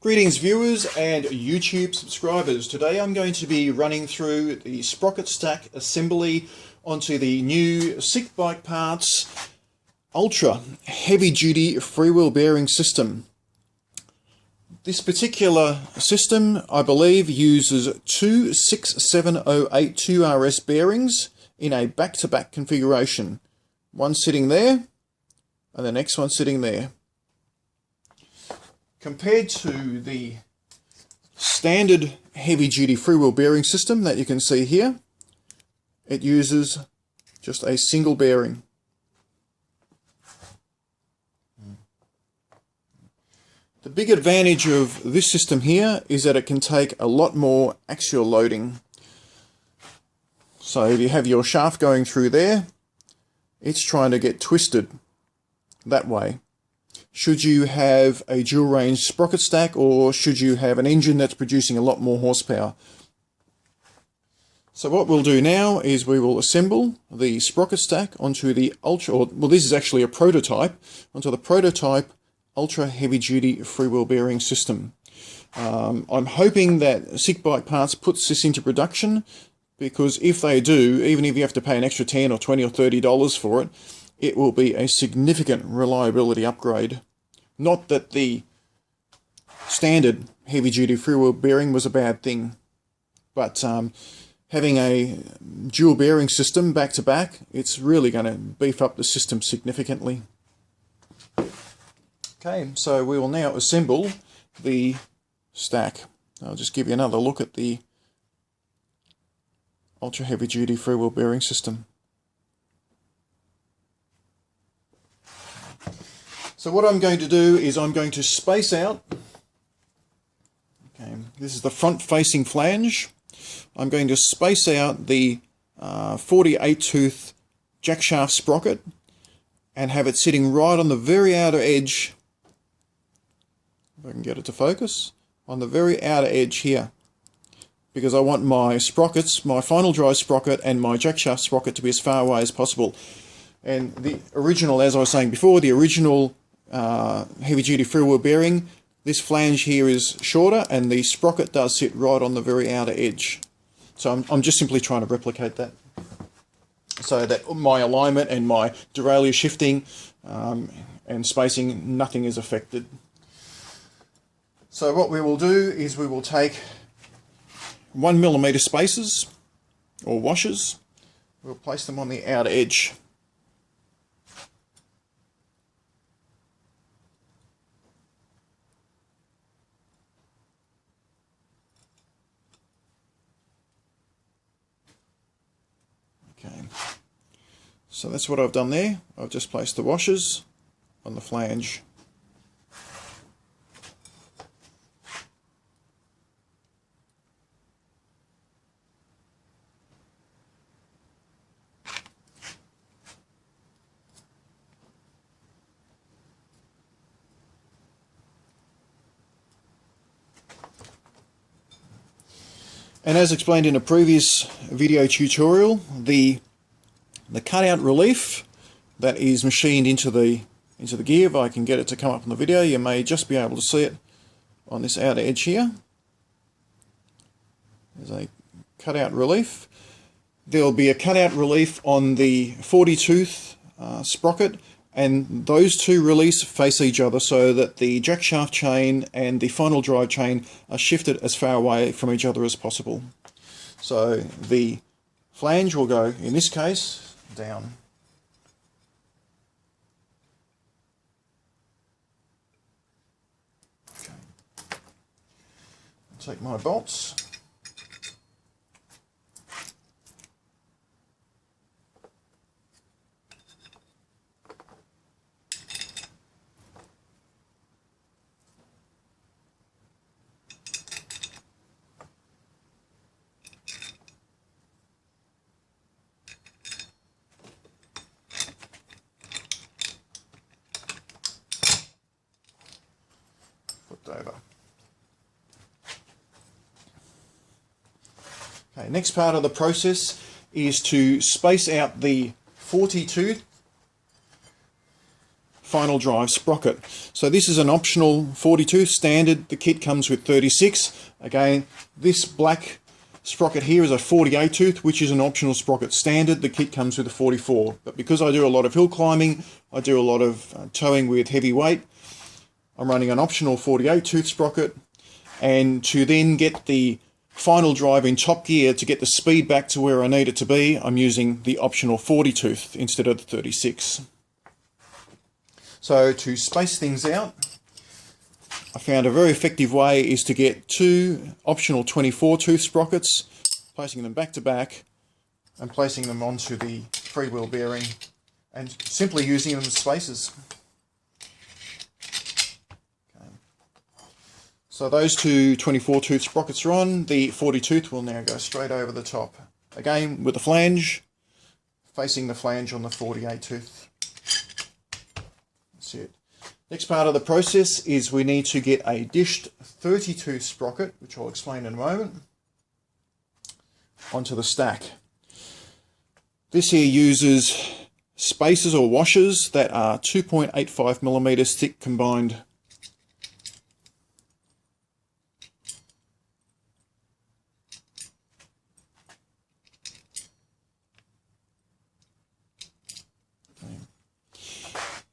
Greetings viewers and YouTube subscribers. Today I'm going to be running through the Sprocket stack assembly onto the new SickBikeParts Ultra Heavy Duty Freewheel bearing system. This particular system, I believe, uses two 67008 2RS bearings in a back-to-back configuration. One sitting there and the next one sitting there. Compared to the standard heavy-duty freewheel bearing system that you can see here, it uses just a single bearing. The big advantage of this system here is that it can take a lot more axial loading. So if you have your shaft going through there, it's trying to get twisted that way. Should you have a dual range sprocket stack, or should you have an engine that's producing a lot more horsepower? So what we'll do now is we will assemble the sprocket stack onto the this is actually a prototype, onto the prototype Ultra Heavy Duty Freewheel bearing system. I'm hoping that SickBikeParts puts this into production, because if they do, even if you have to pay an extra $10 or $20 or $30 for it, it will be a significant reliability upgrade. Not that the standard heavy-duty freewheel bearing was a bad thing, but having a dual bearing system back-to-back, it's really going to beef up the system significantly. Okay, so we will now assemble the stack. I'll just give you another look at the Ultra Heavy-Duty Freewheel bearing system. So what I'm going to do is I'm going to space out, okay, this is the front facing flange. I'm going to space out the 48 tooth jack shaft sprocket and have it sitting right on the very outer edge, if I can get it to focus, on the very outer edge here, because I want my sprockets, my final drive sprocket and my jack shaft sprocket, to be as far away as possible. And the original, as I was saying before, the original heavy-duty freewheel bearing, this flange here is shorter and the sprocket does sit right on the very outer edge. So I'm just simply trying to replicate that, so that my alignment and my derailleur shifting and spacing, nothing is affected. So what we will do is we will take 1mm spacers or washers. We'll place them on the outer edge. Okay, so that's what I've done there. I've just placed the washers on the flange. And as explained in a previous video tutorial, the cutout relief that is machined into the gear, if I can get it to come up in the video, you may just be able to see it on this outer edge here. There's a cutout relief. There will be a cutout relief on the 40 tooth sprocket, and those two release face each other so that the jack shaft chain and the final drive chain are shifted as far away from each other as possible. So the flange will go, in this case, down. Okay. I'll take my bolts. Over. Okay, next part of the process is to space out the 40 tooth final drive sprocket. So this is an optional 42 standard. The kit comes with 36. Again, this black sprocket here is a 48 tooth, which is an optional sprocket standard. The kit comes with a 44. But because I do a lot of hill climbing, I do a lot of towing with heavy weight, I'm running an optional 48 tooth sprocket. And to then get the final drive in top gear, to get the speed back to where I need it to be, I'm using the optional 40 tooth instead of the 36. So to space things out, I found a very effective way is to get two optional 24 tooth sprockets, placing them back to back and placing them onto the freewheel bearing and simply using them as spacers. So those two 24 tooth sprockets are on. The 40 tooth will now go straight over the top. Again, with the flange, facing the flange on the 48 tooth. That's it. Next part of the process is we need to get a dished 30 tooth sprocket, which I'll explain in a moment, onto the stack. This here uses spacers or washers that are 2.85 millimeters thick combined.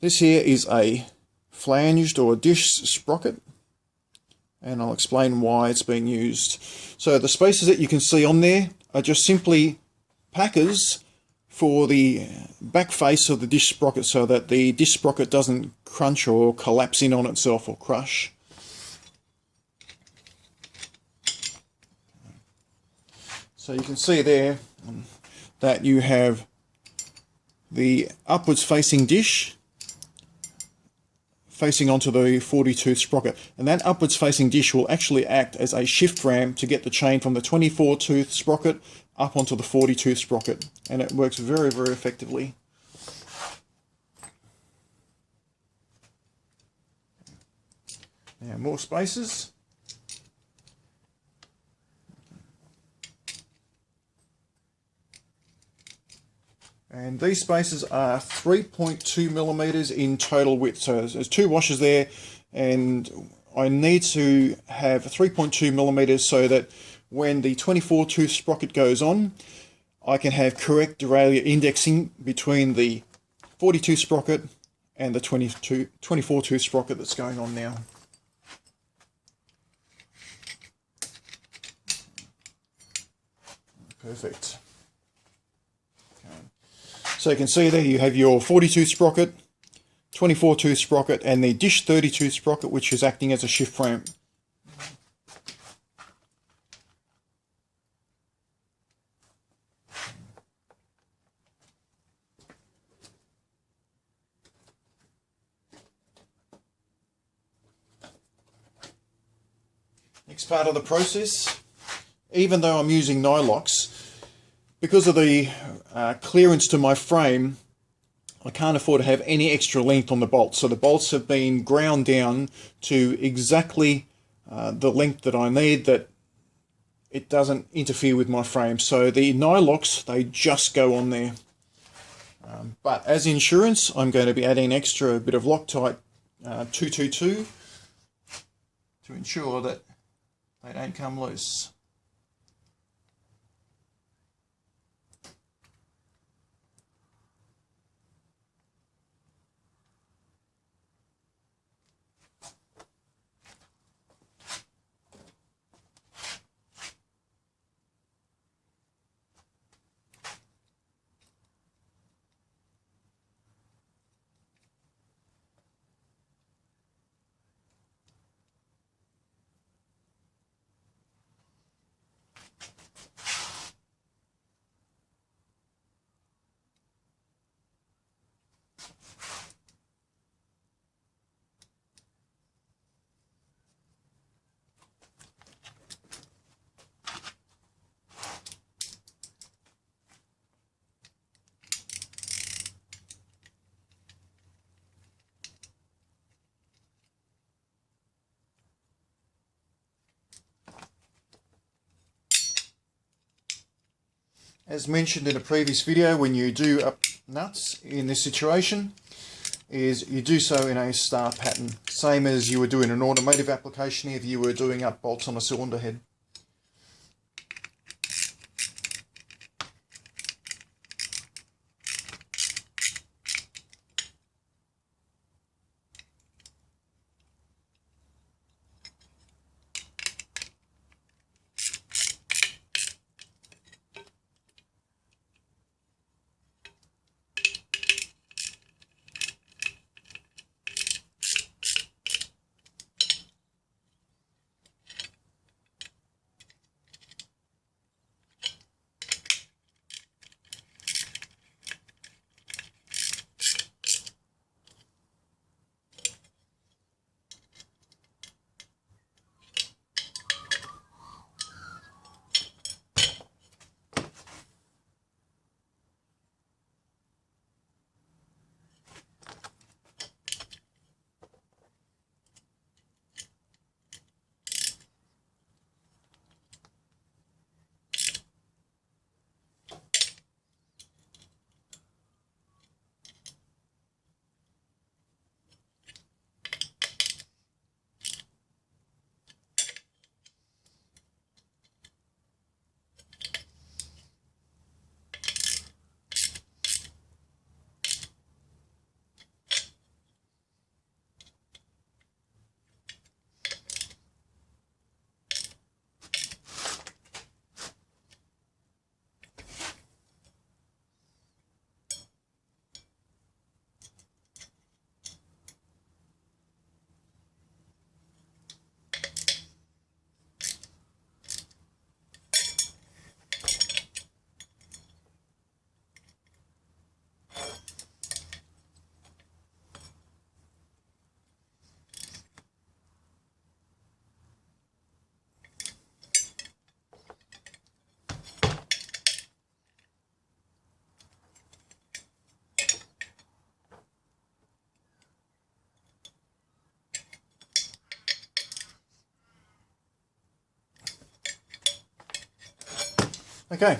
This here is a flanged or dished sprocket, and I'll explain why it's being used. So the spacers that you can see on there are just simply packers for the back face of the dish sprocket so that the dish sprocket doesn't crunch or collapse in on itself or crush. So you can see there that you have the upwards facing dish facing onto the 40 tooth sprocket, and that upwards facing dish will actually act as a shift ram to get the chain from the 24 tooth sprocket up onto the 40 tooth sprocket, and it works very, very effectively. Now more spacers. And these spacers are 3.2 millimeters in total width. So there's two washers there, and I need to have 3.2 millimeters so that when the 24 tooth sprocket goes on, I can have correct derailleur indexing between the 42 sprocket and the 24 tooth sprocket that's going on now. Perfect. So you can see there you have your 40 tooth sprocket, 24 tooth sprocket, and the dish 30 tooth sprocket, which is acting as a shift ram. Next part of the process, even though I'm using nylox, because of the clearance to my frame, I can't afford to have any extra length on the bolts. So the bolts have been ground down to exactly the length that I need, that it doesn't interfere with my frame. So the nylox, they just go on there. But as insurance, I'm going to be adding an extra bit of Loctite 222 to ensure that they don't come loose. As mentioned in a previous video, when you do up nuts in this situation, is you do so in a star pattern, same as you would do in an automotive application if you were doing up bolts on a cylinder head. Okay,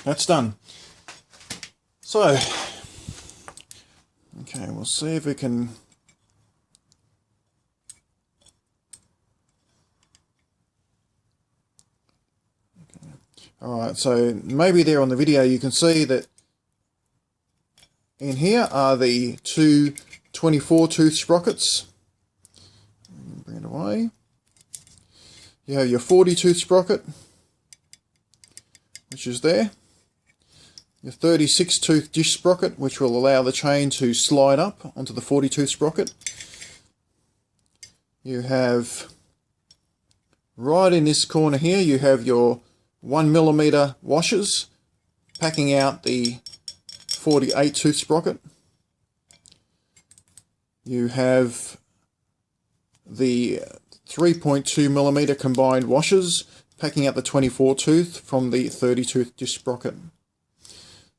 that's done. So, okay, we'll see if we can... Okay. Alright, so maybe there on the video you can see that in here are the two 24 tooth sprockets. Bring it away. You have your 40 tooth sprocket, which is there. Your 36 tooth dish sprocket, which will allow the chain to slide up onto the 40 tooth sprocket. You have, right in this corner here, you have your 1mm washers packing out the 48 tooth sprocket. You have the 3.2mm combined washers packing out the 24 tooth from the 30 tooth dish sprocket.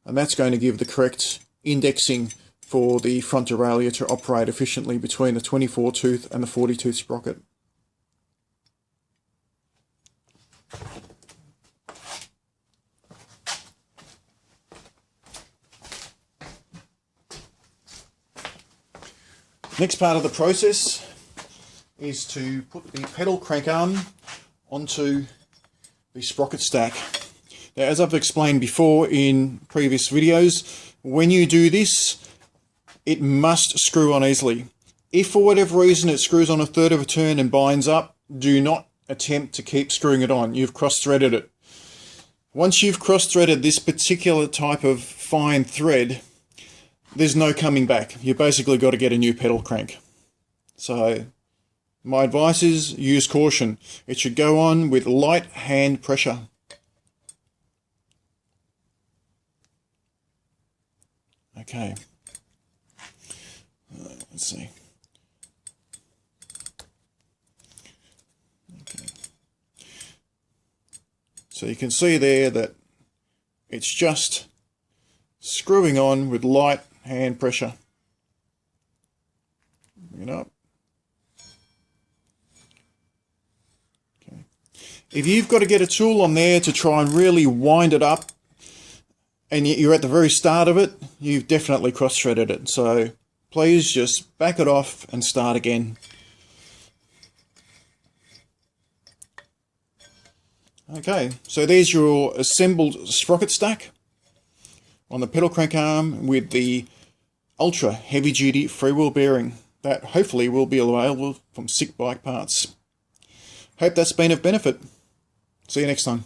And that's going to give the correct indexing for the front derailleur to operate efficiently between the 24 tooth and the 40 tooth sprocket. Next part of the process is to put the pedal crank arm onto the sprocket stack. Now, as I've explained before in previous videos, when you do this, it must screw on easily. If for whatever reason it screws on a third of a turn and binds up, do not attempt to keep screwing it on. You've cross-threaded it. Once you've cross-threaded this particular type of fine thread, there's no coming back. You've basically got to get a new pedal crank. So my advice is use caution. It should go on with light hand pressure. Okay. Let's see. Okay. So you can see there that it's just screwing on with light hand pressure. Bring it up. Okay. If you've got to get a tool on there to try and really wind it up, and you're at the very start of it, you've definitely cross-threaded it. So please just back it off and start again. Okay, so there's your assembled sprocket stack on the pedal crank arm with the ultra heavy duty freewheel bearing that hopefully will be available from SickBikeParts. Hope that's been of benefit. See you next time.